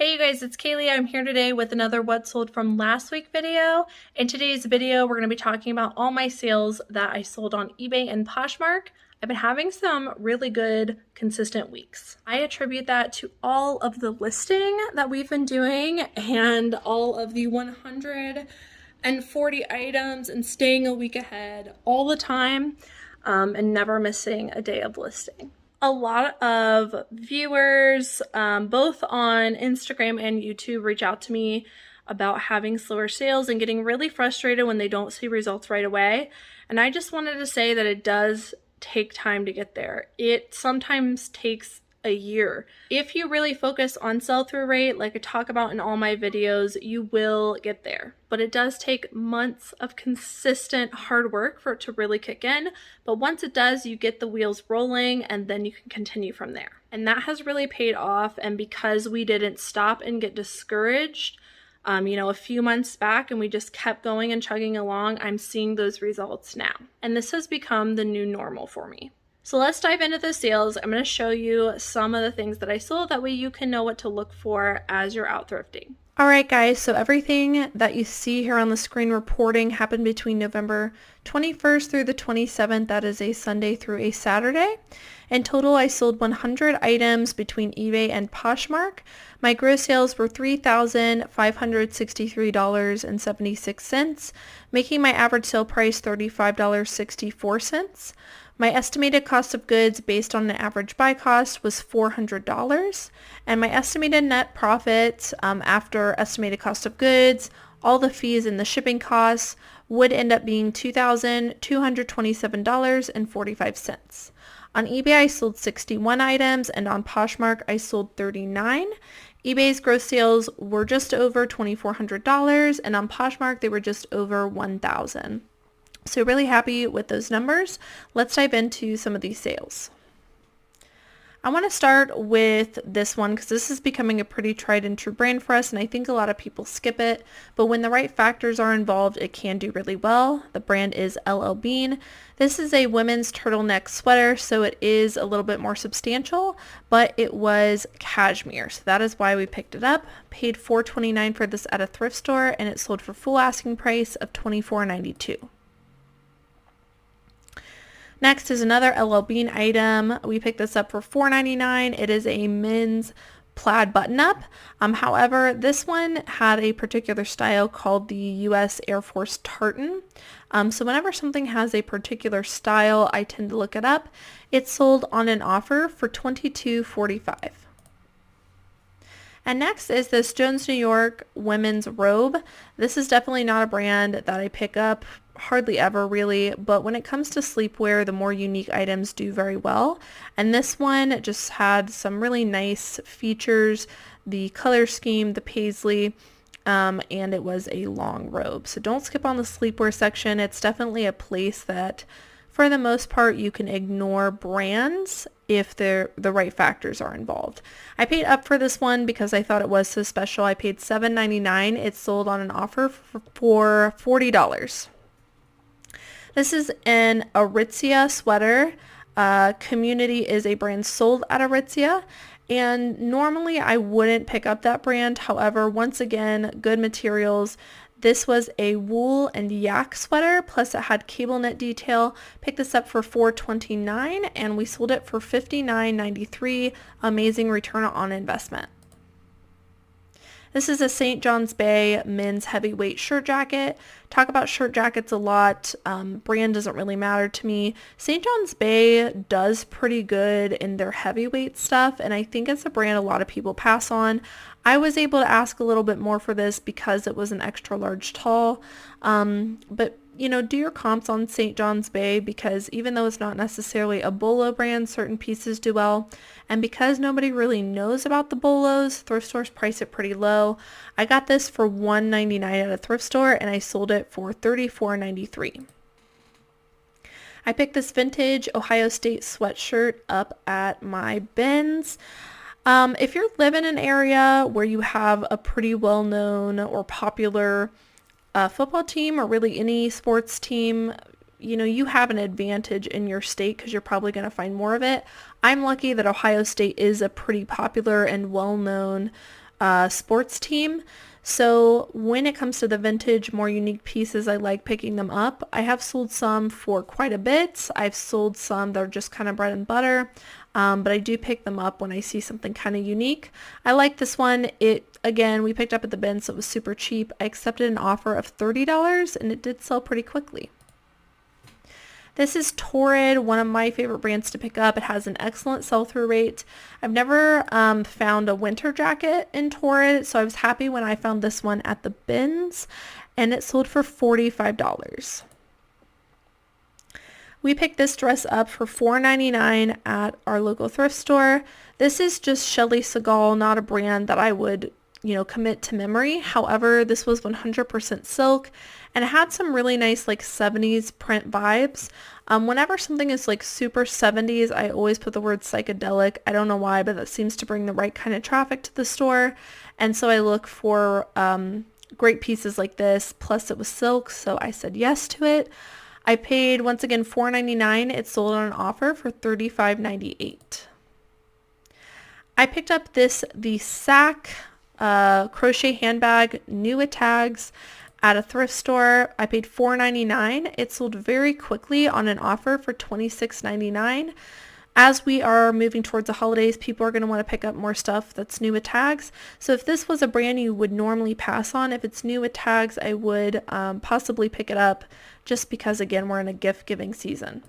Hey you guys, it's Cayley. I'm here today with another what sold from last week video. In today's video, we're going to be talking about all my sales that I sold on eBay and Poshmark. I've been having some really good, consistent weeks. I attribute that to all of the listing that we've been doing and all of the 140 items and staying a week ahead all the time and never missing a day of listing. A lot of viewers, both on Instagram and YouTube, reach out to me about having slower sales and getting really frustrated when they don't see results right away. And I just wanted to say that it does take time to get there. It sometimes takes a year. If you really focus on sell-through rate, like I talk about in all my videos, you will get there. But it does take months of consistent hard work for it to really kick in. But once it does, you get the wheels rolling and then you can continue from there. And that has really paid off. And because we didn't stop and get discouraged, a few months back and we just kept going and chugging along, I'm seeing those results now. And this has become the new normal for me. So let's dive into the sales. I'm going to show you some of the things that I sold. That way you can know what to look for as you're out thrifting. All right, guys. So everything that you see here on the screen reporting happened between November 21st through the 27th. That is a Sunday through a Saturday. In total, I sold 100 items between eBay and Poshmark. My gross sales were $3,563.76, making my average sale price $35.64. My estimated cost of goods based on an average buy cost was $400, and my estimated net profit after estimated cost of goods, all the fees and the shipping costs would end up being $2,227.45. On eBay, I sold 61 items, and on Poshmark, I sold 39. eBay's gross sales were just over $2,400, and on Poshmark, they were just over $1,000. So really happy with those numbers. Let's dive into some of these sales. I want to start with this one because this is becoming a pretty tried and true brand for us, and I think a lot of people skip it, but when the right factors are involved, it can do really well. The brand is LL Bean. This is a women's turtleneck sweater, so it is a little bit more substantial, but it was cashmere, so that is why we picked it up. Paid $4.29 for this at a thrift store, and it sold for full asking price of $24.92. Next is another LL Bean item. We picked this up for $4.99. It is a men's plaid button-up. However, this one had a particular style called the U.S. Air Force tartan. So whenever something has a particular style, I tend to look it up. It's sold on an offer for $22.45. And next is this Jones New York women's robe. This is definitely not a brand that I pick up hardly ever really, but when it comes to sleepwear, the more unique items do very well. And this one just had some really nice features, the color scheme, the paisley, and it was a long robe. So don't skip on the sleepwear section. It's definitely a place that for the most part you can ignore brands if the right factors are involved. I paid up for this one because I thought it was so special. I paid $7.99. It's sold on an offer for $40. This is an Aritzia sweater. Community is a brand sold at Aritzia, and normally I wouldn't pick up that brand. However, once again, good materials. This was a wool and yak sweater, plus it had cable knit detail. Picked this up for $4.29, and we sold it for $59.93. Amazing return on investment. This is a St. John's Bay men's heavyweight shirt jacket. Talk about shirt jackets a lot. Brand doesn't really matter to me. St. John's Bay does pretty good in their heavyweight stuff, and I think it's a brand a lot of people pass on. I was able to ask a little bit more for this because it was an extra large tall, but do your comps on St. John's Bay because even though it's not necessarily a bolo brand, certain pieces do well. And because nobody really knows about the bolos, thrift stores price it pretty low. I got this for $1.99 at a thrift store and I sold it for $34.93. I picked this vintage Ohio State sweatshirt up at my bins. If you live in an area where you have a pretty well-known or popular football team or really any sports team, you have an advantage in your state because you're probably going to find more of it. I'm lucky that Ohio State is a pretty popular and well-known sports team. So when it comes to the vintage, more unique pieces, I like picking them up. I have sold some for quite a bit. I've sold some that are just kind of bread and butter, but I do pick them up when I see something kind of unique. I like this one. Again, we picked up at the bin, so it was super cheap. I accepted an offer of $30 and it did sell pretty quickly. This is Torrid, one of my favorite brands to pick up. It has an excellent sell-through rate. I've never found a winter jacket in Torrid, so I was happy when I found this one at the bins, and it sold for $45. We picked this dress up for $4.99 at our local thrift store. This is just Shelley Segal, not a brand that I would commit to memory. However, this was 100% silk and it had some really nice like 70s print vibes. Whenever something is like super 70s, I always put the word psychedelic. I don't know why, but that seems to bring the right kind of traffic to the store. And so I look for great pieces like this. Plus it was silk, so I said yes to it. I paid, once again, $4.99. It sold on an offer for $35.98. I picked up the Sack crochet handbag, new with tags, at a thrift store. I paid $4.99. It sold very quickly on an offer for $26.99. As we are moving towards the holidays, people are going to want to pick up more stuff that's new with tags. So if this was a brand you would normally pass on, if it's new with tags, I would possibly pick it up just because, again, we're in a gift giving season.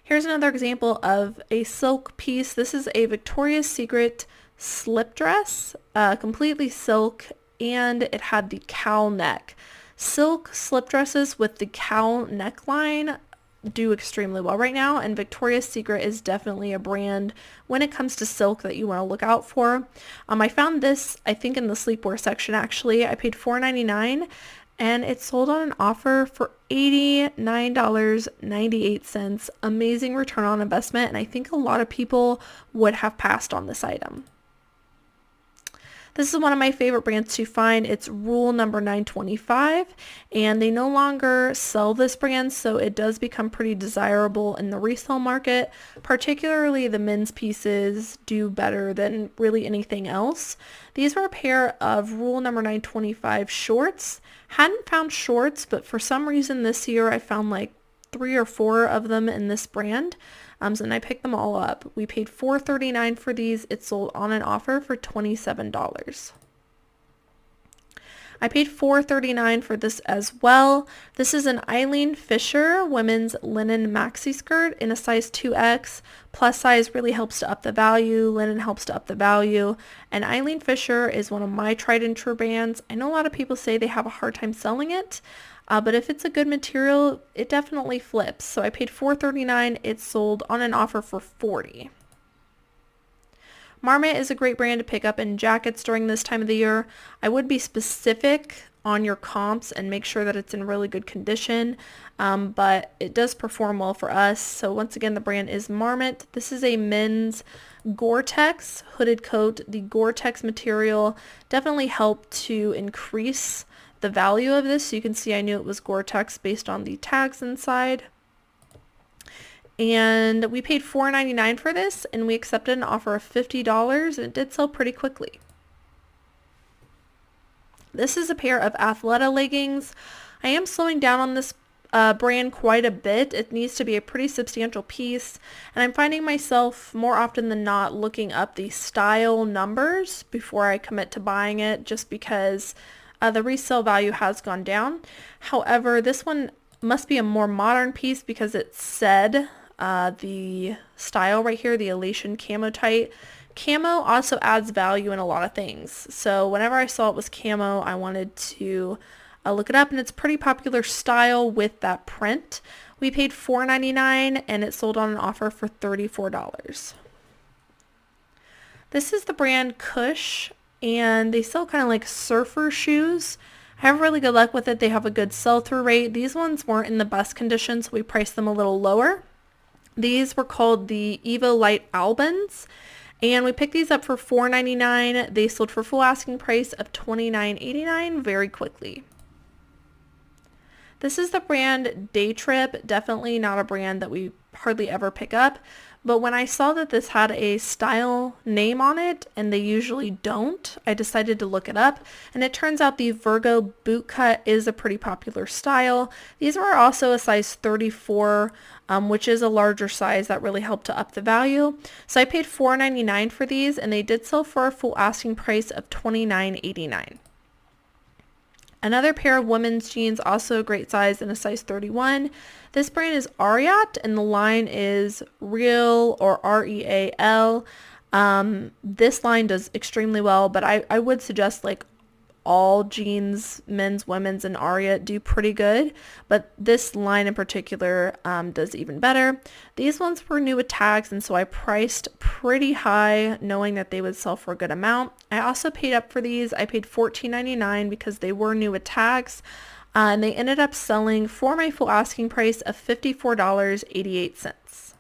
Here's another example of a silk piece. This is a Victoria's Secret slip dress, completely silk, and it had the cowl neck. Silk slip dresses with the cowl neckline do extremely well right now, and Victoria's Secret is definitely a brand when it comes to silk that you want to look out for. I found this, I think, in the sleepwear section actually. I paid $4.99 and it sold on an offer for $89.98. Amazing return on investment, and I think a lot of people would have passed on this item. This is one of my favorite brands to find. It's Rule number 925, and they no longer sell this brand, so it does become pretty desirable in the resale market. Particularly the men's pieces do better than really anything else. These were a pair of Rule number 925 shorts. Hadn't found shorts, but for some reason this year I found like 3 or 4 of them in this brand. And I picked them all up. We paid $4.39 for these. It sold on an offer for $27. I paid $4.39 for this as well. This is an Eileen Fisher women's linen maxi skirt in a size 2X. Plus size really helps to up the value. Linen helps to up the value. And Eileen Fisher is one of my tried and true brands. I know a lot of people say they have a hard time selling it. But if it's a good material, it definitely flips. So I paid $4.39. It sold on an offer for $40. Marmot is a great brand to pick up in jackets during this time of the year. I would be specific on your comps and make sure that it's in really good condition, but it does perform well for us. So once again, the brand is Marmot. This is a men's Gore-Tex hooded coat. The Gore-Tex material definitely helped to increase the value of this. So you can see I knew it was Gore-Tex based on the tags inside. And we paid $4.99 for this, and we accepted an offer of $50, and it did sell pretty quickly. This is a pair of Athleta leggings. I am slowing down on this brand quite a bit. It needs to be a pretty substantial piece, and I'm finding myself more often than not looking up the style numbers before I commit to buying it, just because the resale value has gone down. However, this one must be a more modern piece because it said the style right here, the Elation Camo Tight. Camo also adds value in a lot of things. So whenever I saw it was camo, I wanted to look it up, and it's a pretty popular style with that print. We paid $4.99 and it sold on an offer for $34. This is the brand Cush, and they sell kind of like surfer shoes. I have really good luck with it. They have a good sell-through rate. These ones weren't in the best condition, so we priced them a little lower. These were called the Evo Light Albans, and we picked these up for $4.99. They sold for full asking price of $29.89 very quickly. This is the brand Day Trip. Definitely not a brand that we hardly ever pick up, but when I saw that this had a style name on it, and they usually don't, I decided to look it up, and it turns out the Virgo boot cut is a pretty popular style. These were also a size 34, which is a larger size that really helped to up the value. So I paid $4.99 for these, and they did sell for a full asking price of $29.89. Another pair of women's jeans, also a great size in a size 31. This brand is Ariat, and the line is Real, or Real. This line does extremely well, but I would suggest like all jeans, men's, women's, and Ariat do pretty good, but this line in particular does even better. These ones were new with tags, and so I priced pretty high knowing that they would sell for a good amount. I also paid up for these. I paid $14.99 because they were new with tags, and they ended up selling for my full asking price of $54.88.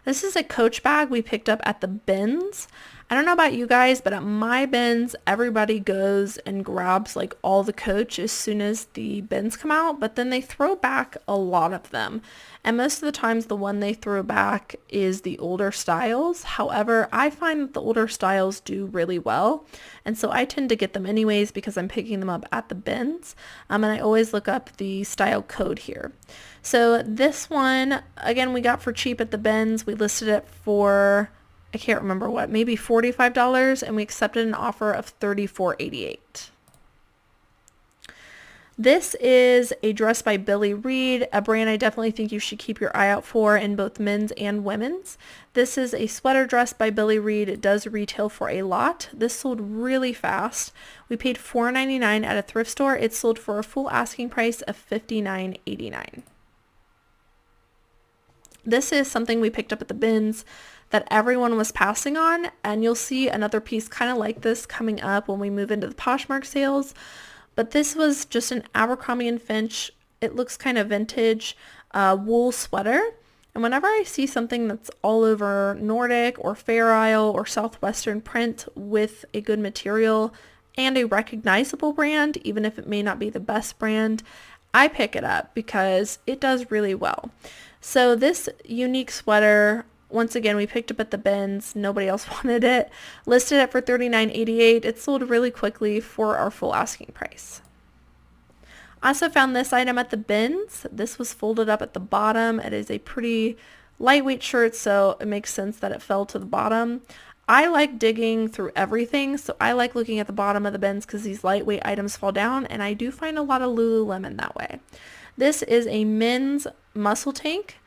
This is a Coach bag we picked up at the bins. I don't know about you guys, but at my bins, everybody goes and grabs like all the Coach as soon as the bins come out, but then they throw back a lot of them. And most of the times the one they throw back is the older styles. However, I find that the older styles do really well. And so I tend to get them anyways because I'm picking them up at the bins. And I always look up the style code here. So this one, again, we got for cheap at the bins. We listed it for, I can't remember what, maybe $45, and we accepted an offer of $34.88. This is a dress by Billy Reed, a brand I definitely think you should keep your eye out for in both men's and women's. This is a sweater dress by Billy Reed. It does retail for a lot. This sold really fast. We paid $4.99 at a thrift store. It sold for a full asking price of $59.89. This is something we picked up at the bins that everyone was passing on, and you'll see another piece kind of like this coming up when we move into the Poshmark sales. But this was just an Abercrombie & Finch, it looks kind of vintage, wool sweater. And whenever I see something that's all over Nordic or Fair Isle or Southwestern print with a good material and a recognizable brand, even if it may not be the best brand, I pick it up because it does really well. So this unique sweater, once again, we picked up at the bins. Nobody else wanted it. Listed it for $39.88. It sold really quickly for our full asking price. I also found this item at the bins. This was folded up at the bottom. It is a pretty lightweight shirt, so it makes sense that it fell to the bottom. I like digging through everything, so I like looking at the bottom of the bins because these lightweight items fall down, and I do find a lot of Lululemon that way. This is a men's muscle tank,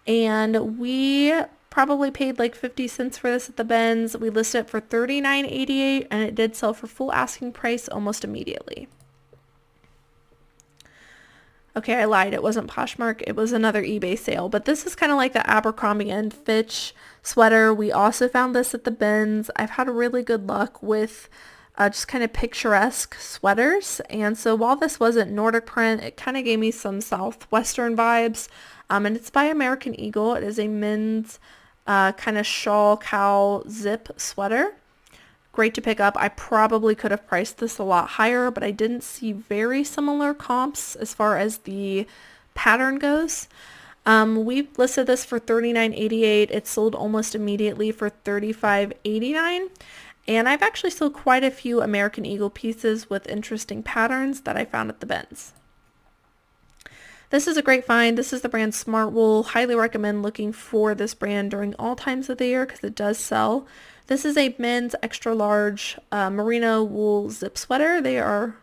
and we probably paid like 50 cents for this at the bins. We listed it for $39.88, and it did sell for full asking price almost immediately. Okay, I lied. It wasn't Poshmark. It was another eBay sale, but this is kind of like the Abercrombie & Fitch sweater. We also found this at the bins. I've had really good luck with just kind of picturesque sweaters, and so while this wasn't Nordic print, it kind of gave me some Southwestern vibes, and it's by American Eagle. It is a men's kind of shawl cowl zip sweater. Great to pick up. I probably could have priced this a lot higher, but I didn't see very similar comps as far as the pattern goes. We listed this for $39.88. It sold almost immediately for $35.89. And I've actually sold quite a few American Eagle pieces with interesting patterns that I found at the bins. This is a great find. This is the brand Smart Wool. Highly recommend looking for this brand during all times of the year because it does sell. This is a men's extra large merino wool zip sweater. They are,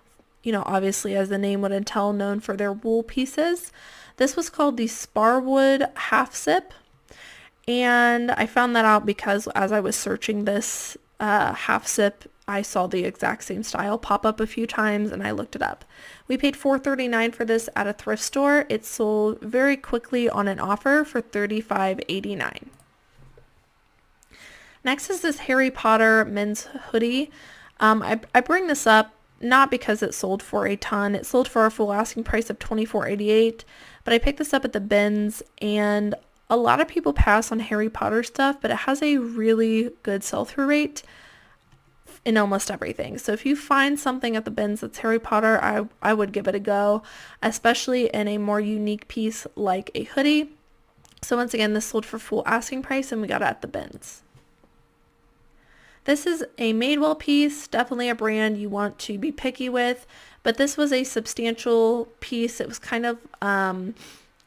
obviously, as the name would entail, known for their wool pieces. This was called the Sparwood Half Zip, and I found that out because as I was searching this half zip, I saw the exact same style pop up a few times, and I looked it up. We paid $4.39 for this at a thrift store. It sold very quickly on an offer for $35.89. Next is this Harry Potter men's hoodie. I bring this up not because it sold for a ton. It sold for a full asking price of $24.88, but I picked this up at the bins, and a lot of people pass on Harry Potter stuff, but it has a really good sell-through rate in almost everything. So if you find something at the bins that's Harry Potter, I would give it a go, especially in a more unique piece like a hoodie. So once again, this sold for full asking price and we got it at the bins. This is a Madewell piece, definitely a brand you want to be picky with, but this was a substantial piece. It was kind of,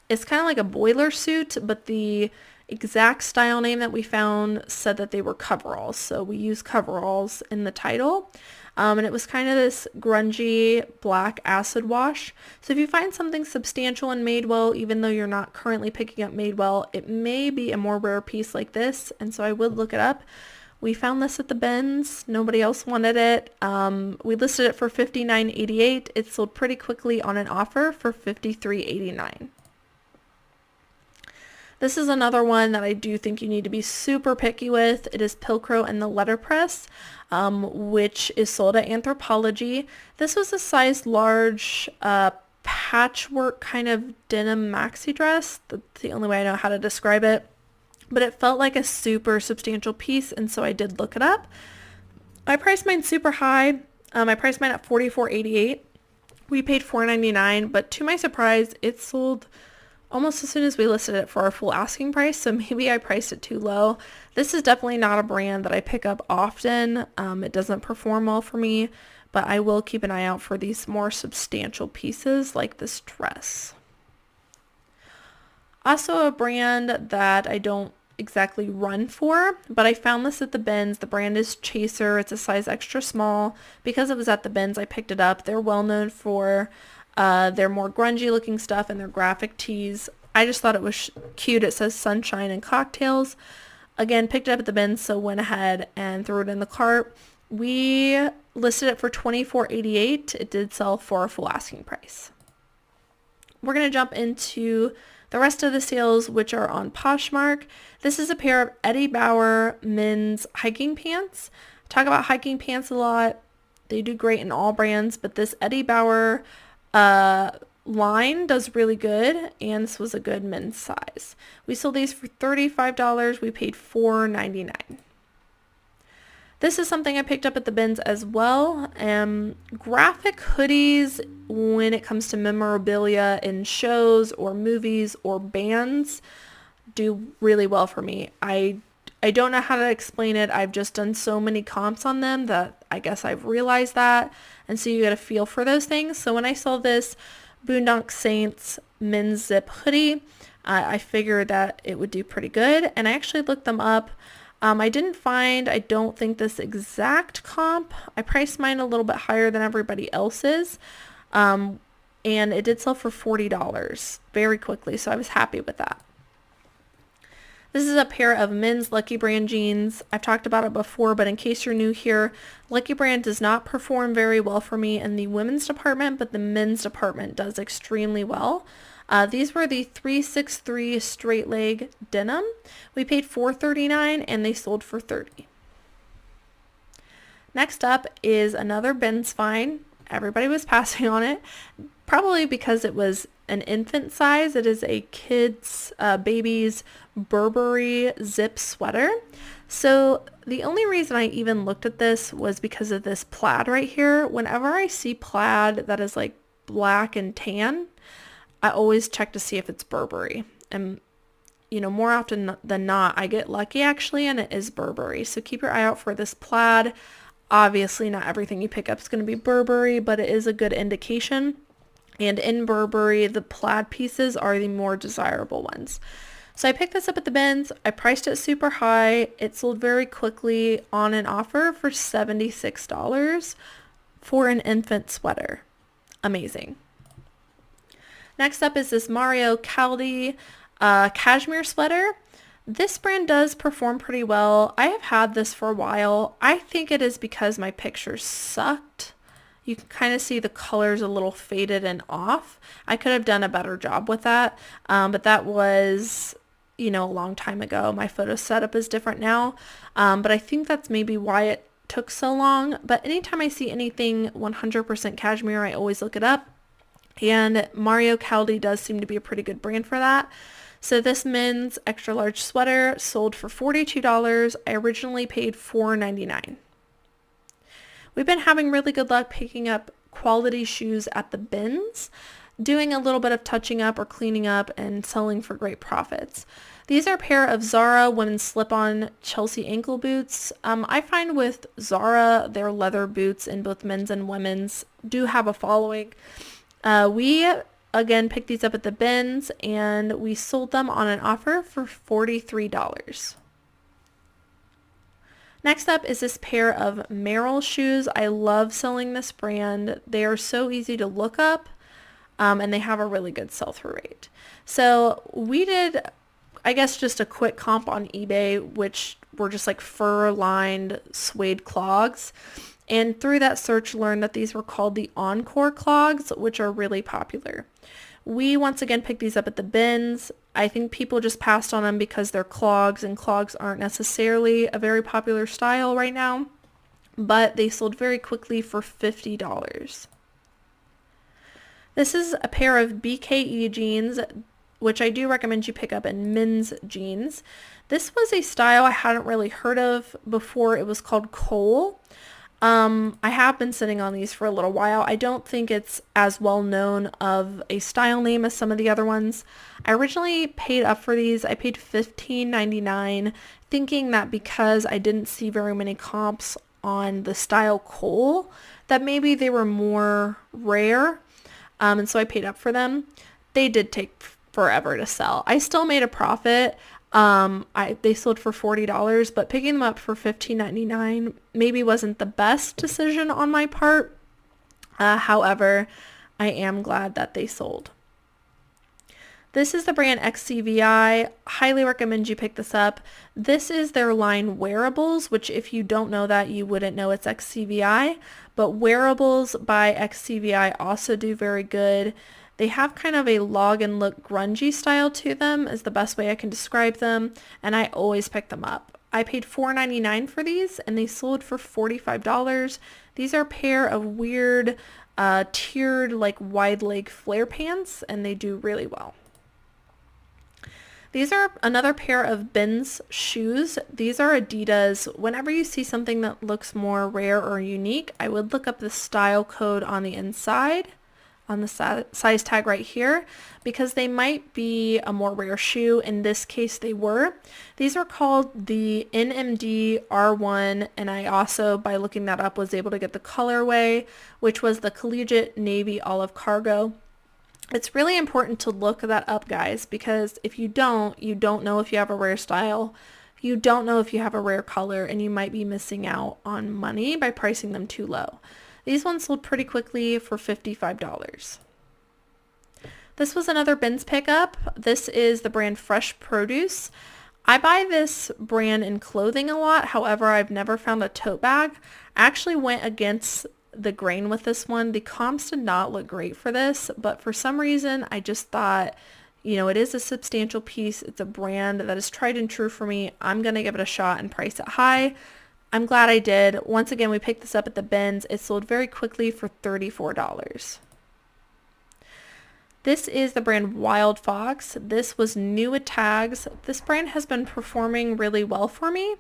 it's kind of like a boiler suit, but the exact style name that we found said that they were coveralls. So we use coveralls in the title. And it was kind of this grungy black acid wash. So if you find something substantial in Madewell, even though you're not currently picking up Madewell, it may be a more rare piece like this. And so I would look it up. We found this at the bins. Nobody else wanted it. We listed it for $59.88. It sold pretty quickly on an offer for $53.89. This is another one that I do think you need to be super picky with. It is Pilcrow and the letterpress, which is sold at Anthropologie. This was a size large patchwork kind of denim maxi dress. That's the only way I know how to describe it. But it felt like a super substantial piece, and so I did look it up. I priced mine super high. I priced mine at $44.88. We paid $4.99, but to my surprise, it sold almost as soon as we listed it for our full asking price, so maybe I priced it too low. This is definitely not a brand that I pick up often. It doesn't perform well for me, but I will keep an eye out for these more substantial pieces like this dress. Also a brand that I don't exactly run for, but I found this at the bins. The brand is Chaser. It's a size extra small. Because it was at the bins, I picked it up. They're well known for their more grungy looking stuff and their graphic tees. I just thought it was cute. It says sunshine and cocktails. Again, picked it up at the bins, so went ahead and threw it in the cart. We listed it for $24.88. It did sell for a full asking price. We're going to jump into the rest of the sales, which are on Poshmark. This is a pair of Eddie Bauer men's hiking pants. I talk about hiking pants a lot. They do great in all brands, but this Eddie Bauer line does really good, and this was a good men's size. We sold these for $35. We paid $4.99. This is something I picked up at the bins as well. Graphic hoodies, when it comes to memorabilia in shows or movies or bands, do really well for me. I don't know how to explain it. I've just done so many comps on them that I guess I've realized that. And so you get a feel for those things. So when I saw this Boondock Saints men's zip hoodie, I figured that it would do pretty good. And I actually looked them up. I didn't find, I don't think, this exact comp. I priced mine a little bit higher than everybody else's. And it did sell for $40 very quickly. So I was happy with that. This is a pair of men's Lucky Brand jeans. I've talked about it before, but in case you're new here, Lucky Brand does not perform very well for me in the women's department, but the men's department does extremely well. These were the 363 straight leg denim. We paid $4.39 and they sold for $30. Next up is another Ben's Fine. Everybody was passing on it, probably because it was an infant size. It is a kid's, baby's Burberry zip sweater. So the only reason I even looked at this was because of this plaid right here. Whenever I see plaid that is like black and tan, I always check to see if it's Burberry. And, you know, more often than not, I get lucky actually, and it is Burberry. So keep your eye out for this plaid. Obviously, not everything you pick up is going to be Burberry, but it is a good indication. And in Burberry, the plaid pieces are the more desirable ones. So I picked this up at the bins. I priced it super high. It sold very quickly on an offer for $76 for an infant sweater. Amazing. Next up is this Mario Caldi cashmere sweater. This brand does perform pretty well. I have had this for a while. I think it is because my pictures sucked. You can kind of see the colors a little faded and off. I could have done a better job with that, but that was, you know, a long time ago. My photo setup is different now, but I think that's maybe why it took so long. But anytime I see anything 100% cashmere, I always look it up, and Mario Caldi does seem to be a pretty good brand for that. So this men's extra large sweater sold for $42. I originally paid $4.99. We've been having really good luck picking up quality shoes at the bins. doing a little bit of touching up or cleaning up and selling for great profits. These are a pair of Zara women's slip-on Chelsea ankle boots. I find with Zara, their leather boots in both men's and women's do have a following. We again picked these up at the bins and we sold them on an offer for $43. Next up is this pair of Merrell shoes. I love selling this brand. They are so easy to look up, and they have a really good sell-through rate. So we did, I guess, just a quick comp on eBay, which were just like fur-lined suede clogs. And through that search, learned that these were called the Encore clogs, which are really popular. We once again picked these up at the bins. I think people just passed on them because they're clogs, and clogs aren't necessarily a very popular style right now, but they sold very quickly for $50. This is a pair of BKE jeans, which I do recommend you pick up in men's jeans. This was a style I hadn't really heard of before. It was called Cole. I have been sitting on these for a little while. I don't think it's as well known of a style name as some of the other ones. I originally paid up for these. I paid $15.99, thinking that because I didn't see very many comps on the style Cole, that maybe they were more rare, and so I paid up for them. They did take forever to sell. I still made a profit. They sold for $40, but picking them up for $15.99 maybe wasn't the best decision on my part. However, I am glad that they sold. This is the brand XCVI. Highly recommend you pick this up. This is their line Wearables, which if you don't know that, you wouldn't know it's XCVI, but Wearables by XCVI also do very good. They have kind of a log and look grungy style to them is the best way I can describe them, and I always pick them up. I paid $4.99 for these and they sold for $45. These are a pair of weird tiered like wide leg flare pants, and they do really well. These are another pair of Ben's shoes. These are Adidas. Whenever you see something that looks more rare or unique, I would look up the style code on the inside, on the size tag right here, because they might be a more rare shoe. In this case, they were. These are called the NMD R1, and I also, by looking that up, was able to get the colorway, which was the Collegiate Navy Olive Cargo. It's really important to look that up, guys, because if you don't know if you have a rare style, you don't know if you have a rare color, and you might be missing out on money by pricing them too low. These ones sold pretty quickly for $55. This was another Ben's pickup. This is the brand Fresh Produce. I buy this brand in clothing a lot. However, I've never found a tote bag. I actually went against the grain with this one. The comps did not look great for this, but for some reason, I just thought, you know, it is a substantial piece. It's a brand that is tried and true for me. I'm going to give it a shot and price it high. I'm glad I did. Once again, we picked this up at the bins. It sold very quickly for $34. This is the brand Wild Fox. This was new at tags. This brand has been performing really well for me,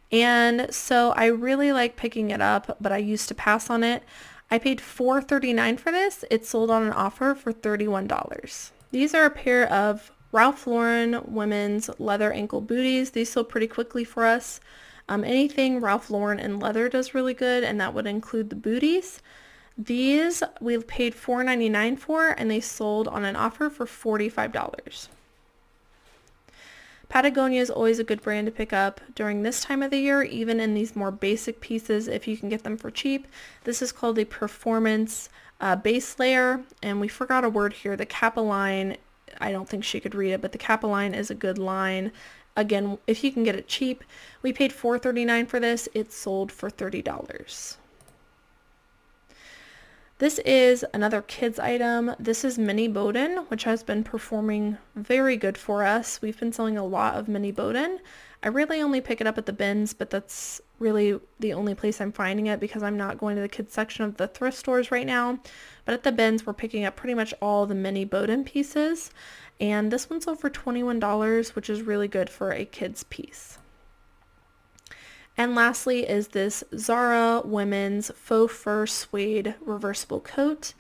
and so I really like picking it up, but I used to pass on it. I paid $4.39 for this. It sold on an offer for $31. These are a pair of Ralph Lauren women's leather ankle booties. These sold pretty quickly for us. Anything Ralph Lauren and leather does really good, and that would include the booties. These we paid $4.99 for, and they sold on an offer for $45. Patagonia is always a good brand to pick up during this time of the year, even in these more basic pieces if you can get them for cheap. This is called a performance base layer, and we forgot a word here. The Kappa line, I don't think she could read it, but the Kappa line is a good line. Again, if you can get it cheap. We paid $4.39 for this. It sold for $30. This is another kids item. This is Mini Bowden, which has been performing very good for us. We've been selling a lot of Mini Bowden. I really only pick it up at the bins, but that's really the only place I'm finding it because I'm not going to the kids section of the thrift stores right now. But at the bins, we're picking up pretty much all the Mini Bowden pieces. And this one sold for $21, which is really good for a kid's piece. And lastly is this Zara women's faux fur suede reversible coat.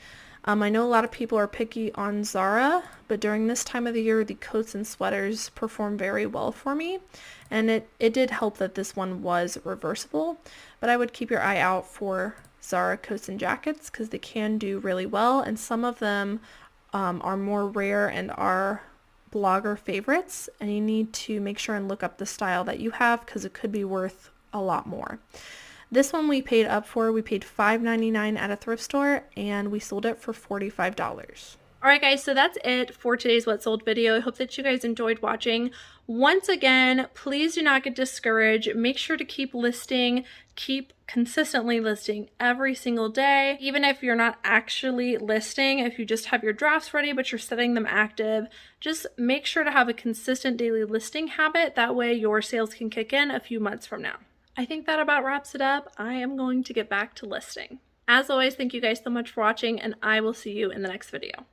I know a lot of people are picky on Zara, but during this time of the year, the coats and sweaters perform very well for me. And it did help that this one was reversible, but I would keep your eye out for Zara coats and jackets because they can do really well, and some of them are more rare and are blogger favorites, and you need to make sure and look up the style that you have because it could be worth a lot more. This one we paid up for. We paid $5.99 at a thrift store and we sold it for $45. Alright guys, so that's it for today's What Sold video. I hope that you guys enjoyed watching. Once again, please do not get discouraged. Make sure to keep listing, keep consistently listing every single day. Even if you're not actually listing, if you just have your drafts ready but you're setting them active, just make sure to have a consistent daily listing habit. That way your sales can kick in a few months from now. I think that about wraps it up. I am going to get back to listing. As always, thank you guys so much for watching, and I will see you in the next video.